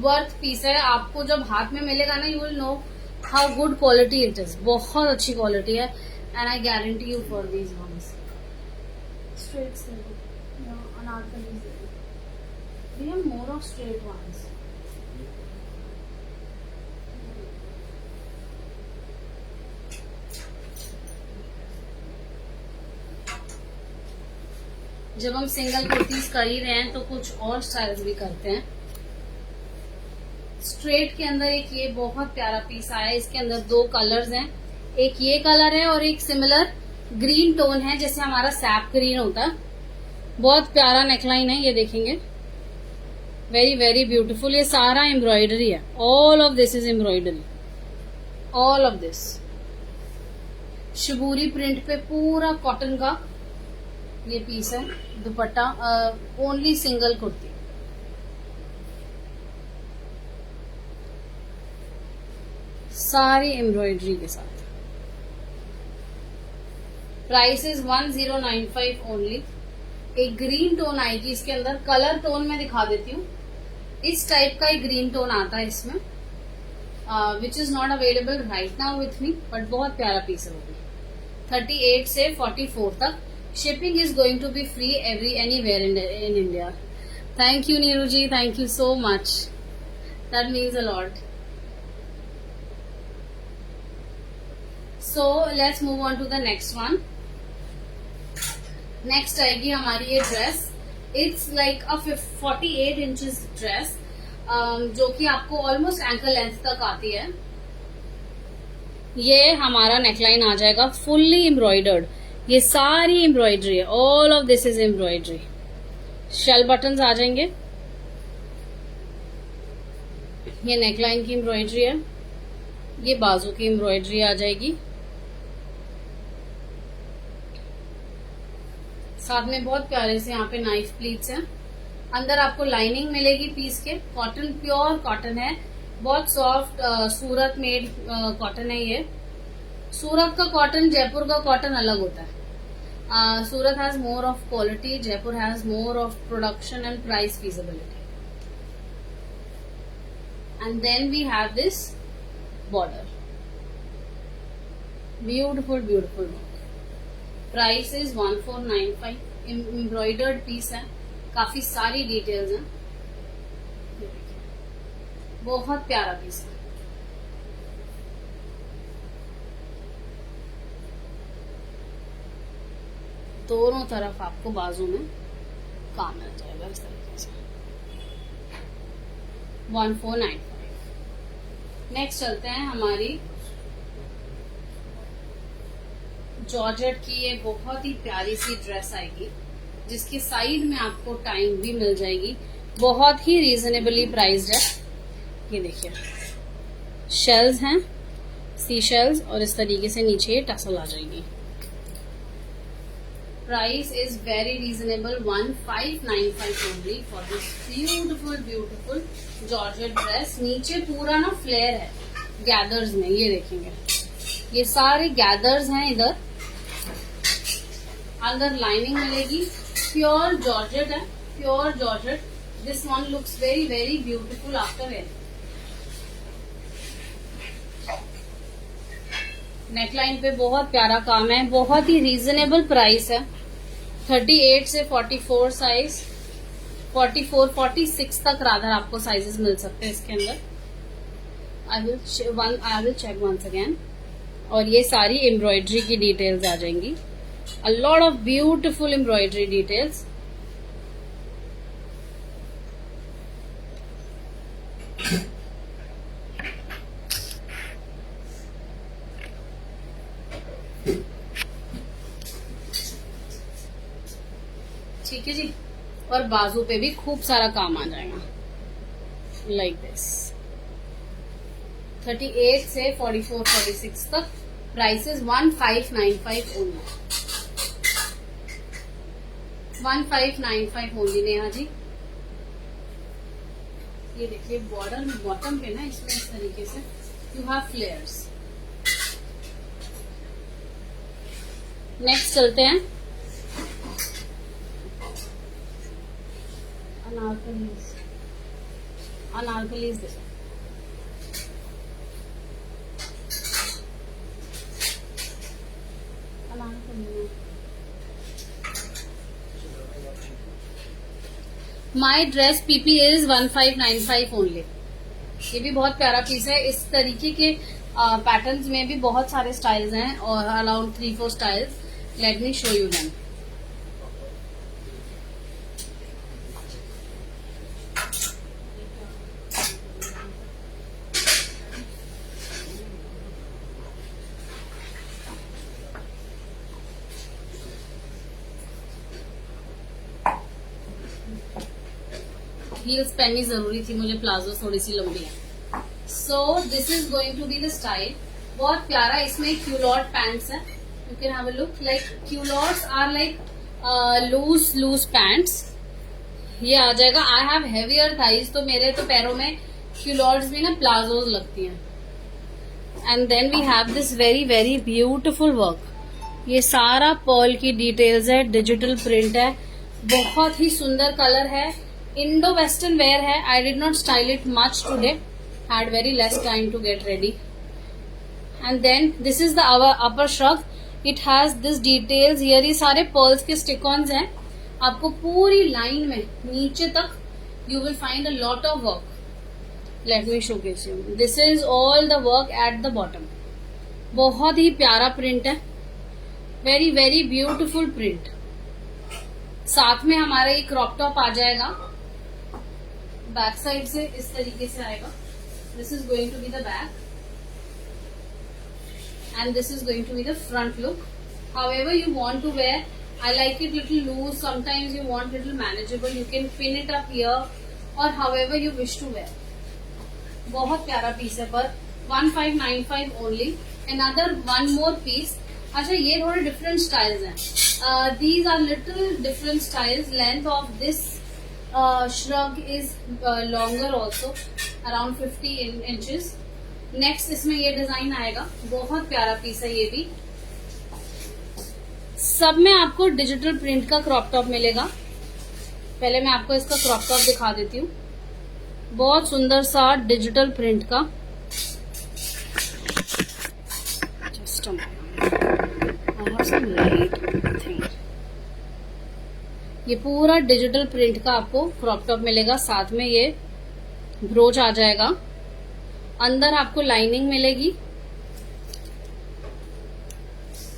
Worth piece है. आपको जब हाथ में मिलेगा ना, you will know how good quality it is. बहुत अच्छी क्वालिटी है. And I guarantee you for these ones. Straights anarkalis. We have more of straight ones. जब हम सिंगल कुर्तीज कर ही रहे हैं तो कुछ और स्टाइल्स भी करते हैं. स्ट्रेट के अंदर एक ये बहुत प्यारा पीस आया है. इसके अंदर दो कलर्स हैं. एक ये कलर है और एक सिमिलर ग्रीन टोन है, जैसे हमारा सैप ग्रीन होता है. बहुत प्यारा नेकलाइन है. ये देखेंगे, वेरी वेरी ब्यूटीफुल. ये सारा एम्ब्रॉयडरी है. All of this is embroidery. All of this shibori print पे पूरा कॉटन का ये पीस है. Dupatta only single kurti. सारी एम्ब्रॉयडरी के साथ. Price is 1095 only. एक ग्रीन टोन आएगी इसके अंदर. कलर टोन में दिखा देती हूँ. इस टाइप का एक ग्रीन टोन आता है इसमें, which is not available right now with me, but बहुत प्यारा पीस है वो भी. 38 से 44 तक. Shipping is going to be free anywhere in India. Thank you, Neeruji. Thank you so much. That means a lot. So let's move on to the next one. Next आएगी हमारी ये dress. It's like a 48 inches dress, जो कि आपको almost ankle length तक आती है. ये हमारा नेकलाइन आ जाएगा फुल्ली एम्ब्रॉयडर्ड. ये सारी एम्ब्रॉयडरी है. All of this is embroidery. Shell buttons आ जाएंगे. ये नेकलाइन की एम्ब्रॉयडरी है. ये बाजू की एम्ब्रॉयडरी आ जाएगी. साथ में बहुत प्यारे से यहाँ पे नाइफ प्लीट्स हैं. अंदर आपको लाइनिंग मिलेगी पीस के. कॉटन, प्योर कॉटन है. बहुत सॉफ्ट सूरत मेड कॉटन है ये. सूरत का कॉटन, जयपुर का कॉटन अलग होता है. Surat has more of quality, Jaipur has more of production and price feasibility. And then we have this border. Beautiful, beautiful work. Price is 1495. Embroidered piece है. काफी सारी डिटेल्स हैं. बहुत प्यारा पीस है. दोनों तरफ आपको बाजू में काम मिल जाएगा इस तरीके से. 1495. नेक्स्ट चलते हैं हमारी जॉर्जेट की. ये बहुत ही प्यारी सी ड्रेस आएगी, जिसकी साइड में आपको टाइम भी मिल जाएगी. बहुत ही रीजनेबली प्राइस्ड है. ये देखिए, शेल्स हैं, सी शेल्स, और इस तरीके से नीचे टसल आ जाएगी. Price is very reasonable. 1595 only for this beautiful, beautiful Georgette dress. नीचे पूरा ना फ्लेयर है गैदर्स में. ये देखेंगे, ये सारे गैदर्स हैं इधर. अंदर लाइनिंग मिलेगी. प्योर जॉर्जेट है, pure georgette. This one looks very very beautiful after wear. Neckline पे बहुत प्यारा काम है. बहुत ही रीजनेबल प्राइस है. 38 से 44 साइज, 44, 46 तक रादर आपको साइजेस मिल सकते हैं इसके अंदर. I will check once again. और ये सारी एम्ब्रॉयडरी की डिटेल्स आ जाएंगी. A lot of beautiful embroidery details. ठीक है जी. और बाजू पे भी खूब सारा काम आ जाएगा लाइक दिस. 38 से 44, 46 तक. Price is 1595 only. 1595 only Neha ji. ये देखिए बॉर्डर बॉटम पे ना इसमें इस तरीके से यू हैव फ्लेयर्स। नेक्स्ट चलते हैं अनारकलीज। अनारकलीज देखो, my dress PP is 1595 only. ये भी बहुत प्यारा पीस है। इस तरीके के पैटर्न्स में भी बहुत सारे स्टाइल्स हैं और around 3-4 styles. Let me show you them. Heels पहननी जरूरी थी मुझे, प्लाजो थोड़ी सी लंबी है। So this is going to be the style. बहुत प्यारा इसमें क्यूलॉट पैंट्स है। You can have a look. Like culottes are like loose pants. ये आ जाएगा। आई हैव हेवियर थाइज, तो मेरे तो पैरों में क्यूलॉट्स भी ना प्लाजोज लगती हैं। And then we have this very very beautiful work. ये सारा पर्ल की डिटेल्स है, डिजिटल प्रिंट है, बहुत ही सुंदर कलर है, इंडो वेस्टर्न वेयर है। I did not style it much today, had very less time to get ready. And then this is the upper shrug. It has this details here. ये सारे pearls के स्टिक-ऑन्स हैं। आपको पूरी line में नीचे तक you will find a lot of work. Late me showcase you. This is all the work at the bottom. बहुत ही प्यारा प्रिंट है, वेरी वेरी ब्यूटिफुल प्रिंट। साथ में हमारा ये क्रॉप टॉप आ जाएगा, बैक साइड से इस तरीके से आएगा। This is going to be the back and this is going to be the front look. However you want to wear, I like it little loose, sometimes you want little manageable, you can pin it up here or however you wish to wear. बहुत प्यारा piece है पर 1595 only. Another one more piece. अच्छा ये थोड़े different styles हैं. These are little different styles. Length of this shrug is longer also, around 50 inches. Next इसमें ये डिजाइन आएगा, बहुत प्यारा पीस है ये भी। सब में आपको डिजिटल प्रिंट का क्रॉप टॉप मिलेगा। पहले मैं आपको इसका क्रॉप टॉप दिखा देती हूँ। बहुत सुंदर सा डिजिटल प्रिंट का। ये पूरा डिजिटल प्रिंट का आपको क्रॉप टॉप मिलेगा। साथ में ये ब्रोच आ जाएगा। अंदर आपको लाइनिंग मिलेगी।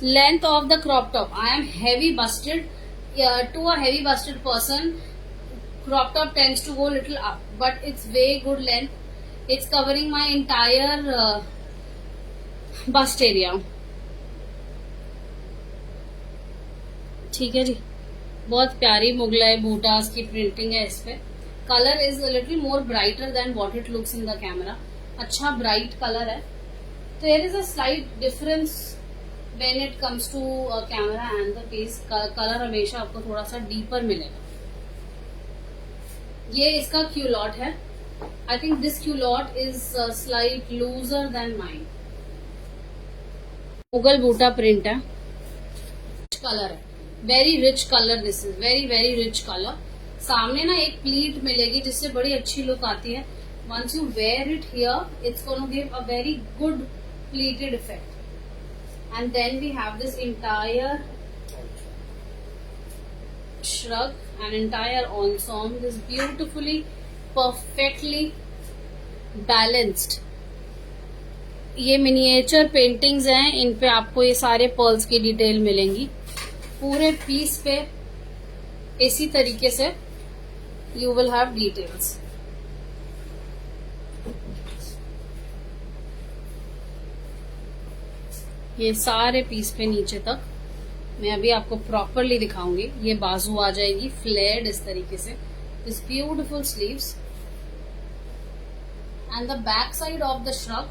Length of the crop top, I am heavy busted, to a heavy busted person crop top tends to go little up, but it's very good length. It's covering my entire bust area. ठीक है जी, बहुत प्यारी मुगलाई बूटास की printing है इस पे। Colour is a little more brighter than what it looks in the camera. अच्छा bright colour है। तो there is a slight difference when it comes to camera and the piece. Colour हमेशा आपको थोड़ा सा डीपर मिलेगा। ये इसका क्यूलॉट है। I think this culotte is slight looser than mine. Mughal बूटा प्रिंट है, कलर है, very rich colour. This is very very rich colour. सामने ना एक प्लीट मिलेगी जिससे बड़ी अच्छी लुक आती है। Once you wear it here, it's going to give a very good pleated effect. And then we have this entire shrug, an entire ensemble, this beautifully, perfectly balanced. ये मिनिएचर पेंटिंग्स हैं, इन पे आपको ये सारे pearls की detail मिलेंगी। पूरे piece पे इसी तरीके से you will have details. ये सारे पीस पे नीचे तक मैं अभी आपको प्रॉपरली दिखाऊंगी। ये बाजू आ जाएगी फ्लेयर्ड इस तरीके से, this beautiful sleeves and the back side of the shrug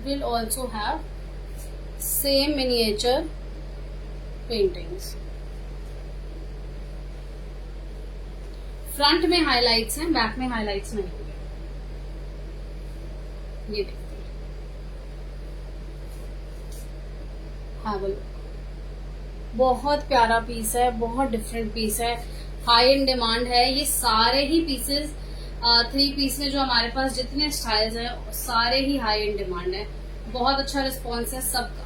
will also have same miniature paintings. Front में हाइलाइट्स हैं, बैक में हाइलाइट्स नहीं होंगे। ये देखते हैं, हाँ बोलो। बहुत प्यारा पीस है, बहुत डिफरेंट पीस है, हाई इन डिमांड है। ये सारे ही पीसेस 3 पीस में जो हमारे पास जितने स्टाइल्स हैं सारे ही हाई इन डिमांड है। बहुत अच्छा रिस्पॉन्स है सबका।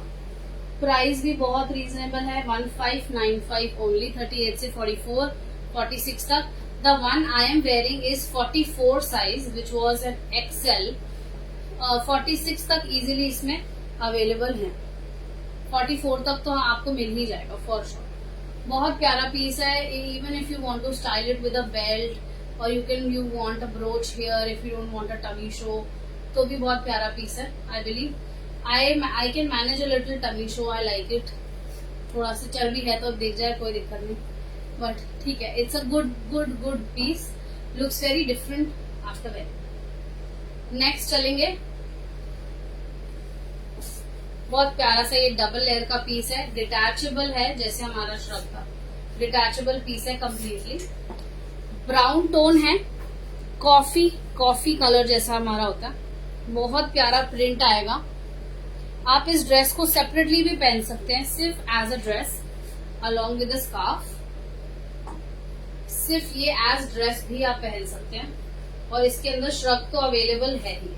प्राइस भी बहुत रीजनेबल है, 1595 ओनली, 38 से 44 46 तक। The one I am wearing is 44 size which was an XL. 46 तक इजीली इसमें अवेलेबल है, 44 तक तो आपको मिल ही जाएगा फॉर श्योर। बहुत प्यारा पीस है। Even if you want to style it with a belt और you want a brooch here, if you don't want a tummy show, तो भी बहुत प्यारा पीस है। I believe I can manage a little tummy show, I like it. थोड़ा सा चर्बी है तो अब दिख जाए, कोई दिक्कत नहीं, बट ठीक है, it's a good piece, looks very different after wear. Next चलेंगे, बहुत प्यारा सा ये डबल लेयर का पीस है, डिटैचेबल है, जैसे हमारा श्रग का डिटैचेबल पीस है कम्प्लीटली। ब्राउन टोन है, कॉफी कलर जैसा हमारा होता है। बहुत प्यारा प्रिंट आएगा। आप इस ड्रेस को सेपरेटली भी पहन सकते हैं, सिर्फ as a dress along with scarf. सिर्फ ये एज ड्रेस भी आप पहन सकते हैं, और इसके अंदर श्रग तो अवेलेबल है ही।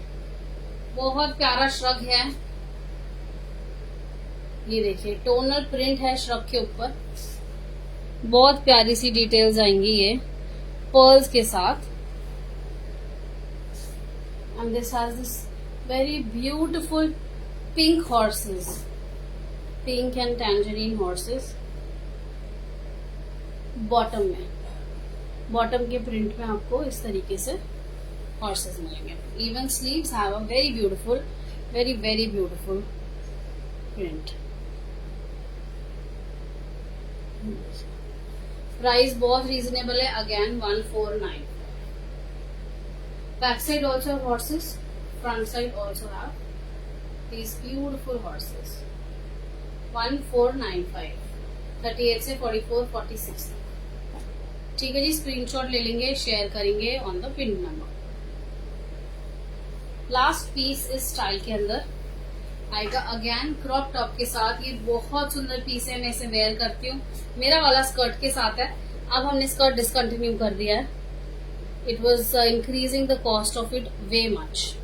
बहुत प्यारा श्रग है, ये देखिए टोनल प्रिंट है श्रग के ऊपर। बहुत प्यारी सी डिटेल्स आएंगी ये पर्ल्स के साथ। And this has this very beautiful pink horses, pink and tangerine horses. Bottom के प्रिंट में आपको इस तरीके से हॉर्सेस मिलेंगे। Even sleeves have a very beautiful print. Price बहुत रीजनेबल है, again 149। Back side also horses, front side also have these beautiful horses। 1495, 38 से 44 46 तक। ठीक है जी, स्क्रीनशॉट ले लेंगे, शेयर करेंगे on the pin number. Last piece इस स्टाइल के अंदर आएगा, अगेन क्रॉप टॉप के साथ। ये बहुत सुंदर पीस है, मैं इसे वेयर करती हूँ। मेरा वाला स्कर्ट के साथ है, अब हमने स्कर्ट डिसकंटिन्यू कर दिया है। It was increasing the cost of it way much.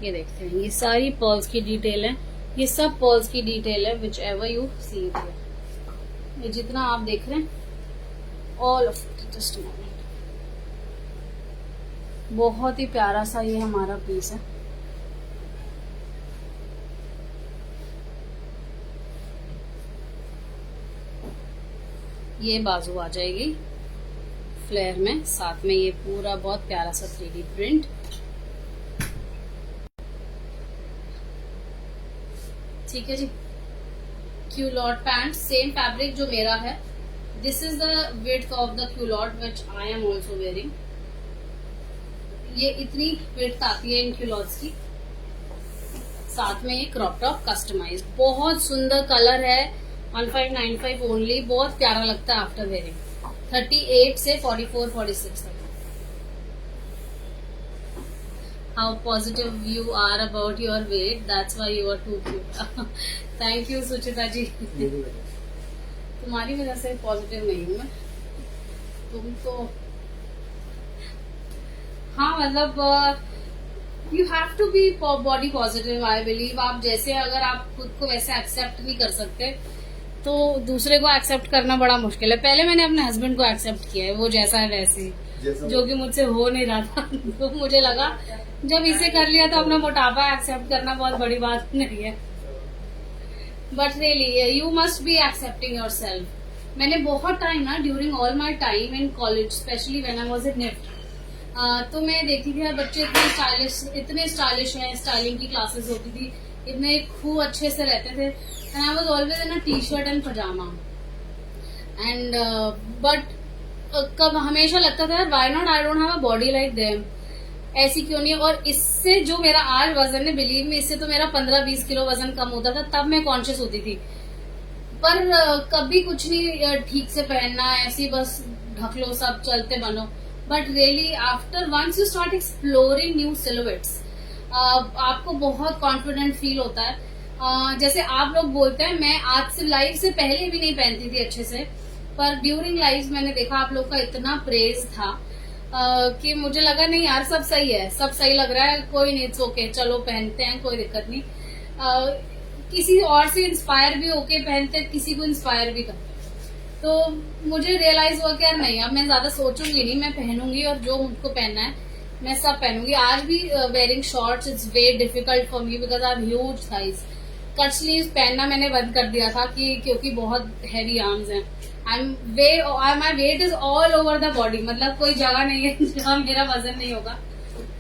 ये देखते हैं, ये सारी पर्ल्स की डिटेल है, ये सब पर्ल्स की डिटेल है, which ever you see it. ये जितना आप देख रहे हैं all of it. Just moment, बहुत ही प्यारा सा ये हमारा पीस है। ये बाजू आ जाएगी फ्लेयर में, साथ में ये पूरा बहुत प्यारा सा 3D प्रिंट। ठीक है जी, क्यूलॉट पैंट, सेम फैब्रिक जो मेरा है। This is the width of the culotte which I am also wearing. ये इतनी विड्थ आती है इन क्यूलॉट्स की, साथ में ये क्रॉप टॉप कस्टमाइज। बहुत सुंदर कलर है, 1595 ओनली। बहुत प्यारा लगता है आफ्टर वेयरिंग। 38 से 44 46 तक। How positive you are about your weight, that's why you are too cute। Thank you सुचिता जी। तुम्हारी वजह से पॉजिटिव नहीं हूँ मैं, तुम तो हाँ मतलब you have to be body positive. I believe आप जैसे, अगर आप खुद को वैसे एक्सेप्ट नहीं कर सकते तो दूसरे को एक्सेप्ट करना बड़ा मुश्किल है। पहले मैंने अपने हस्बैंड को एक्सेप्ट किया है, वो जैसा है वैसे ही, जो कि मुझसे हो नहीं रहा था। तो मुझे लगा जब इसे कर लिया तो अपना मोटापा एक्सेप्ट करना बहुत बड़ी बात नहीं है। But really you must be accepting yourself. मैंने बहुत टाइम ना, during all my time in college, specially when I was in NIFT, तो मैं देखती थी यार बच्चे इतने स्टाइलिश हैं, स्टाइलिंग की क्लासेस होती थी, इतने खूब अच्छे से रहते थे। And I was always in a T-shirt and pyjama. And but कब हमेशा लगता था यार why not I don't have a body like them, ऐसी क्यों नहीं। और इससे जो मेरा आज वजन है, बिलीव में, इससे तो मेरा 15-20 किलो वजन कम होता था, तब मैं कॉन्शियस होती थी। पर कभी कुछ नहीं ठीक से पहनना, ऐसी बस ढक लो सब, चलते बनो. But really after once you start exploring new silhouettes, आपको बहुत कॉन्फिडेंट फील होता है. जैसे आप लोग बोलते हैं, मैं आज से लाइव से पहले भी नहीं पहनती थी अच्छे से, पर ड्यूरिंग लाइव मैंने देखा आप लोग का इतना प्रेज था कि मुझे लगा नहीं यार सब सही है, सब सही लग रहा है, कोई नहीं, इट्स ओके, चलो पहनते हैं, कोई दिक्कत नहीं. किसी और से इंस्पायर भी होके पहनते, किसी को इंस्पायर भी करते. तो मुझे रियलाइज हुआ कि यार नहीं, अब मैं ज्यादा सोचूंगी नहीं, मैं पहनूंगी और जो मुझको पहनना है मैं सब पहनूंगी. आज भी wearing shorts it's very difficult for me because I have huge thighs. Cut sleeves पहनना मैंने बंद कर दिया था क्योंकि बहुत हैवी आर्म्स हैं. My weight is all over the body, मतलब कोई जगह नहीं है जहाँ मेरा वजन नहीं होगा.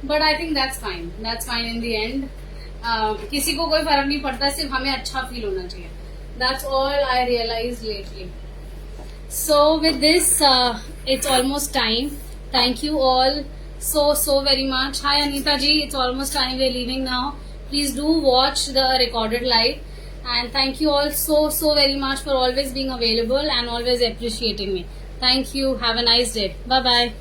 But I think that's fine in the end. किसी को कोई फर्क नहीं पड़ता, सिर्फ हमें अच्छा फील होना चाहिए. That's all I realise lately. So with this, it's almost time. Thank you all so very much. Hi Anita ji, it's almost time, we're leaving now. Please do watch the recorded live, and thank you all so very much for always being available and always appreciating me. Thank you. Have a nice day. Bye bye.